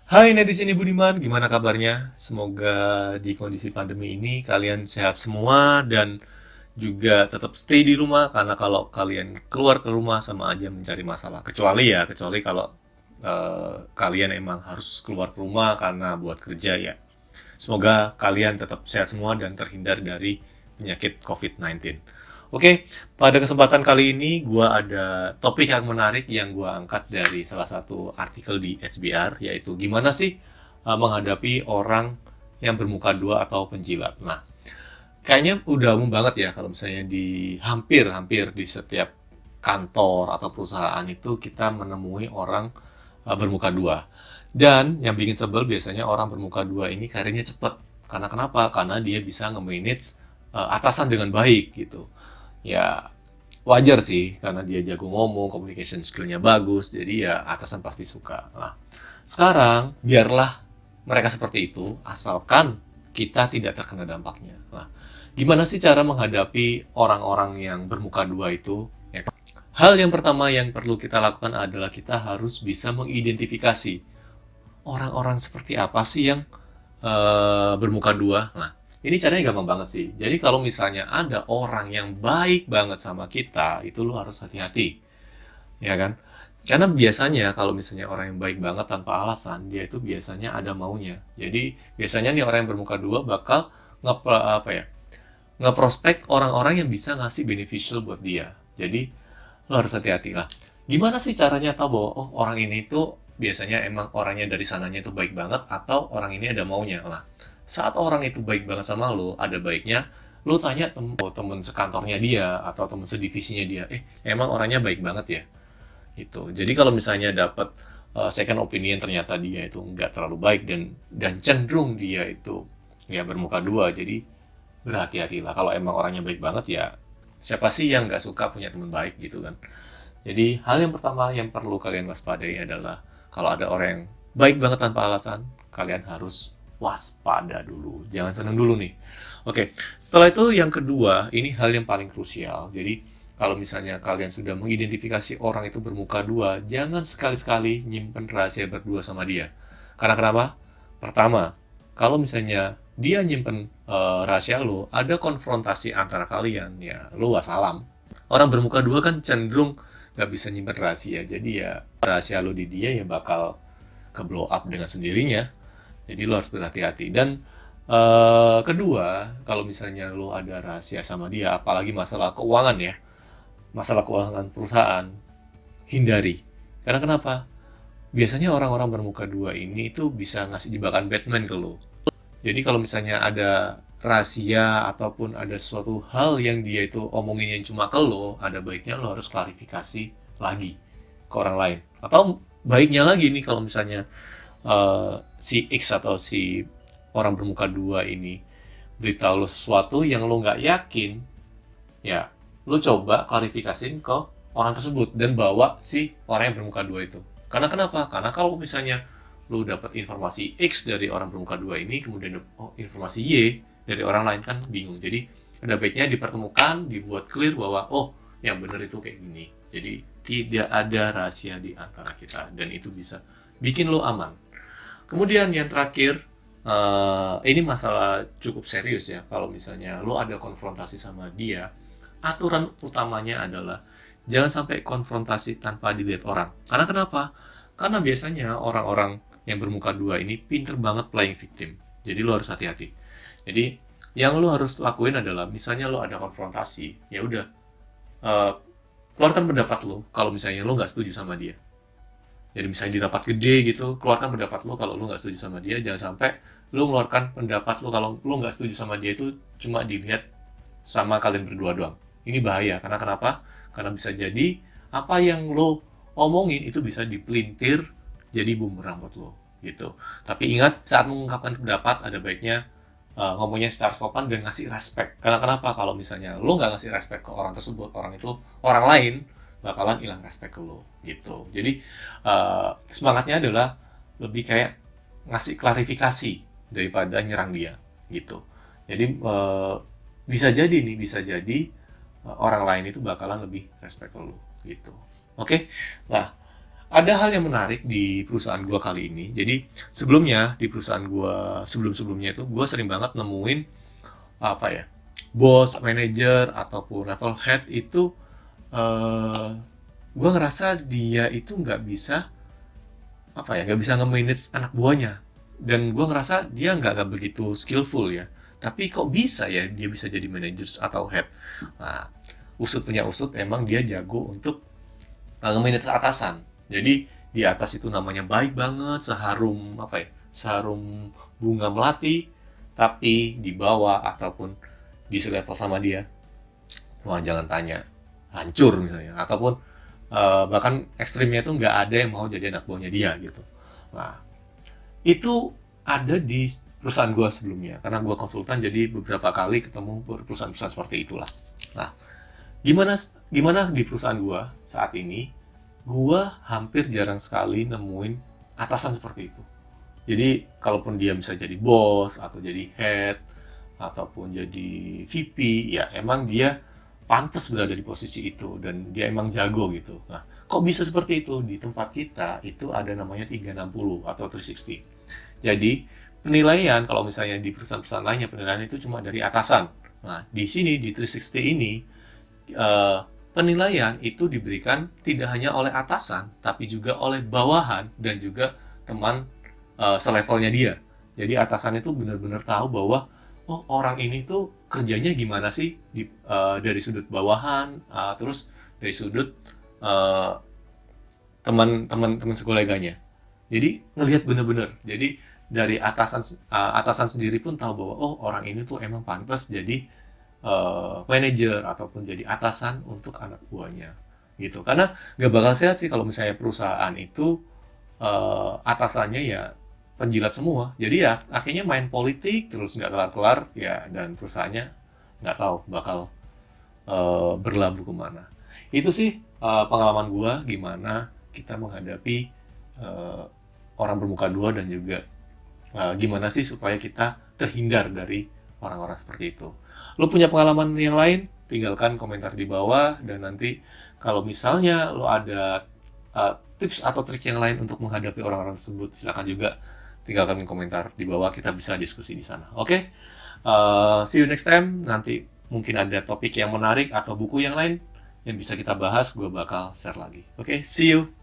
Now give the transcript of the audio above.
Hai netizen Budiman, gimana kabarnya? Semoga di kondisi pandemi ini kalian sehat semua dan juga tetap stay di rumah karena kalau kalian keluar ke rumah sama aja mencari masalah. Kecuali kalau kalian emang harus keluar ke rumah karena buat kerja ya. Semoga kalian tetap sehat semua dan terhindar dari penyakit COVID-19. Oke, pada kesempatan kali ini gue ada topik yang menarik yang gue angkat dari salah satu artikel di HBR, yaitu gimana sih menghadapi orang yang bermuka dua atau penjilat. Nah, kayaknya udah umum banget ya kalau misalnya di hampir-hampir di setiap kantor atau perusahaan itu kita menemui orang bermuka dua. Dan yang bikin sebel biasanya orang bermuka dua ini karirnya cepet. Karena kenapa? Karena dia bisa nge-manage atasan dengan baik gitu. Ya wajar sih karena dia jago ngomong, communication skillnya bagus, jadi ya atasan pasti suka. Nah, sekarang biarlah mereka seperti itu, asalkan kita tidak terkena dampaknya. Nah, gimana sih cara menghadapi orang-orang yang bermuka dua itu? Ya kan? Hal yang pertama yang perlu kita lakukan adalah kita harus bisa mengidentifikasi orang-orang seperti apa sih yang bermuka dua. Nah, ini caranya gampang banget sih. Jadi kalau misalnya ada orang yang baik banget sama kita, itu lo harus hati-hati, ya kan? Karena biasanya kalau misalnya orang yang baik banget tanpa alasan, dia itu biasanya ada maunya. Jadi biasanya nih orang yang bermuka dua bakal apa ya? Ngeprospek orang-orang yang bisa ngasih beneficial buat dia. Jadi lo harus hati-hati lah. Gimana sih caranya tahu bahwa oh orang ini tuh biasanya emang orangnya dari sananya itu baik banget atau orang ini ada maunya lah. Saat orang itu baik banget sama lo, ada baiknya lo tanya temen sekantornya dia atau temen sedivisinya dia, emang orangnya baik banget ya? Gitu. Jadi kalau misalnya dapat second opinion ternyata dia itu nggak terlalu baik dan cenderung dia itu ya bermuka dua, jadi berhati-hatilah. Kalau emang orangnya baik banget ya siapa sih yang nggak suka punya teman baik gitu kan. Jadi hal yang pertama yang perlu kalian waspadai adalah kalau ada orang yang baik banget tanpa alasan, kalian harus waspada dulu, jangan seneng dulu nih. Oke, setelah itu yang kedua, ini hal yang paling krusial. Jadi kalau misalnya kalian sudah mengidentifikasi orang itu bermuka dua, jangan sekali-sekali nyimpen rahasia berdua sama dia. Karena kenapa? Pertama, kalau misalnya dia nyimpen rahasia lo, ada konfrontasi antara kalian, ya lo wassalam. Orang bermuka dua kan cenderung nggak bisa nyimpen rahasia, jadi ya rahasia lo di dia ya bakal ke blow up dengan sendirinya. Jadi lo harus berhati-hati. Dan kedua, kalau misalnya lo ada rahasia sama dia, apalagi masalah keuangan ya, masalah keuangan perusahaan, hindari. Karena kenapa? Biasanya orang-orang bermuka dua ini itu bisa ngasih jebakan Batman ke lo. Jadi kalau misalnya ada rahasia ataupun ada suatu hal yang dia itu omongin yang cuma ke lo, ada baiknya lo harus klarifikasi lagi ke orang lain. Atau baiknya lagi nih kalau misalnya si X atau si orang bermuka dua ini beritahu lo sesuatu yang lo nggak yakin, ya lo coba klarifikasiin ke orang tersebut dan bawa si orang yang bermuka dua itu. Karena kenapa? Karena kalau misalnya lo dapat informasi X dari orang bermuka dua ini, kemudian informasi Y dari orang lain, kan bingung. Jadi ada baiknya dipertemukan, dibuat clear bahwa oh yang benar itu kayak gini. Jadi tidak ada rahasia di antara kita dan itu bisa bikin lo aman. Kemudian yang terakhir, ini masalah cukup serius ya. Kalau misalnya lo ada konfrontasi sama dia, aturan utamanya adalah jangan sampai konfrontasi tanpa dilihat orang. Karena kenapa? Karena biasanya orang-orang yang bermuka dua ini pinter banget playing victim. Jadi lo harus hati-hati. Jadi yang lo harus lakuin adalah misalnya lo ada konfrontasi, ya udah keluarkan pendapat lo kalau misalnya lo nggak setuju sama dia. Jadi misalnya di rapat gede gitu, keluarkan pendapat lo kalau lo nggak setuju sama dia. Jangan sampai lo mengeluarkan pendapat lo kalau lo nggak setuju sama dia itu cuma dilihat sama kalian berdua doang. Ini bahaya, karena kenapa? Karena bisa jadi apa yang lo omongin itu bisa dipelintir jadi bumerang buat lo gitu. Tapi ingat, saat mengungkapkan pendapat ada baiknya ngomongnya secara sopan dan ngasih respect. Karena kenapa? Kalau misalnya lo nggak ngasih respect ke orang tersebut, orang itu orang lain bakalan hilang respect ke lo gitu. Jadi semangatnya adalah lebih kayak ngasih klarifikasi daripada nyerang dia gitu. Jadi bisa jadi orang lain itu bakalan lebih respect ke lo gitu. Oke? Nah, ada hal yang menarik di perusahaan gua kali ini. Jadi sebelumnya di perusahaan gua sebelum-sebelumnya itu gua sering banget nemuin apa ya, bos, manajer ataupun level head itu eh gua ngerasa dia itu nggak bisa apa ya, nggak bisa nge-manage anak buahnya, dan gua ngerasa dia nggak begitu skillful ya, tapi kok bisa ya dia bisa jadi manajer atau head. Nah, usut punya usut, emang dia jago untuk nge-manage atasan. Jadi di atas itu namanya baik banget, seharum apa ya, seharum bunga melati, tapi di bawah ataupun di selevel sama dia, wah jangan tanya, hancur misalnya, ataupun bahkan ekstrimnya itu nggak ada yang mau jadi anak buahnya dia gitu. Nah, itu ada di perusahaan gua sebelumnya, karena gua konsultan jadi beberapa kali ketemu perusahaan-perusahaan seperti itulah. Nah, gimana gimana di perusahaan gua saat ini, gua hampir jarang sekali nemuin atasan seperti itu. Jadi kalaupun dia bisa jadi bos atau jadi head ataupun jadi VP, ya emang dia pantas berada di posisi itu dan dia emang jago gitu. Nah, kok bisa seperti itu? Di tempat kita itu ada namanya 360 atau 360. Jadi penilaian kalau misalnya di perusahaan-perusahaan lainnya penilaian itu cuma dari atasan. Nah, di sini di 360 ini penilaian itu diberikan tidak hanya oleh atasan, tapi juga oleh bawahan dan juga teman selevelnya dia. Jadi atasan itu benar-benar tahu bahwa oh orang ini tuh kerjanya gimana sih dari sudut bawahan, terus dari sudut eh, teman-teman sekoleganya. Jadi ngelihat bener-bener. Jadi dari atasan sendiri pun tahu bahwa oh orang ini tuh emang pantas jadi manajer ataupun jadi atasan untuk anak buahnya gitu. Karena nggak bakal sehat sih kalau misalnya perusahaan itu atasannya ya penjilat semua. Jadi ya akhirnya main politik terus nggak kelar-kelar ya, dan perusahaannya nggak tahu bakal berlabuh kemana. Itu sih pengalaman gua gimana kita menghadapi eh, orang bermuka dua, dan juga gimana sih supaya kita terhindar dari orang-orang seperti itu. Lo punya pengalaman yang lain? Tinggalkan komentar di bawah, dan nanti kalau misalnya lo ada tips atau trik yang lain untuk menghadapi orang-orang tersebut, silakan juga tinggalkan komentar di bawah, kita bisa diskusi di sana. Oke? See you next time. Nanti mungkin ada topik yang menarik atau buku yang lain yang bisa kita bahas, gue bakal share lagi. Oke, see you.